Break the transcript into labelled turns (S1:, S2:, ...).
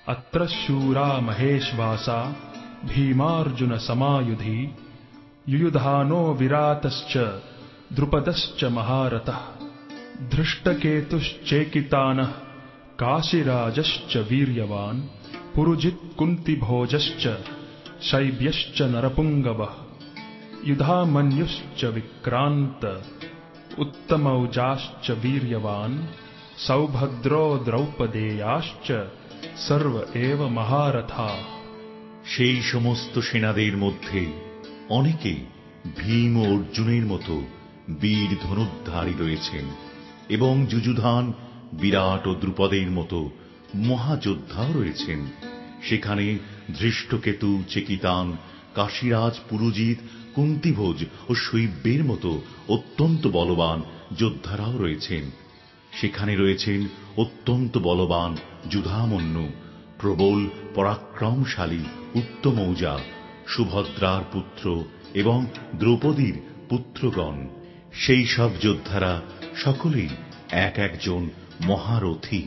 S1: अत्र शूरा महेश्वासा भीमार्जुन समायुधि युयुधानो विरातश्च द्रुपदश्च महारथः धृष्टकेतुश्चेकितानः काशीराजश्च वीर्यवान् पुरुजित् कुन्तिभोजश्च शैब्यश्च नरपुङ्गवः युधामन्युश्च विक्रान्त उत्तमौजाश्च वीर्यवान् सौभद्रो द्रौपदेयाश्च सर्व एव महारथा।
S2: সেই সমস্ত সেনাদের মধ্যে অনেকে ভীম ও অর্জুনের মতো বীর ধনুর্ধারী রয়েছেন এবং যুযুধান বিরাট ও দ্রুপদের মতো মহাযোদ্ধাও রয়েছেন। সেখানে ধৃষ্টকেতু চেকিতান কাশীরাজ পুরুজিত কুন্তিভোজ ও শৈব্যের মতো অত্যন্ত বলবান যোদ্ধারাও রয়েছেন। সেখানে রয়েছেন অত্যন্ত বলবান যুধামন্যু, প্রবল পরাক্রমশালী উত্তমৌজা, সুভদ্রার পুত্র এবং দ্রৌপদীর পুত্রগণ। সেই সব যোদ্ধারা সকলেই এক একজন মহারথী।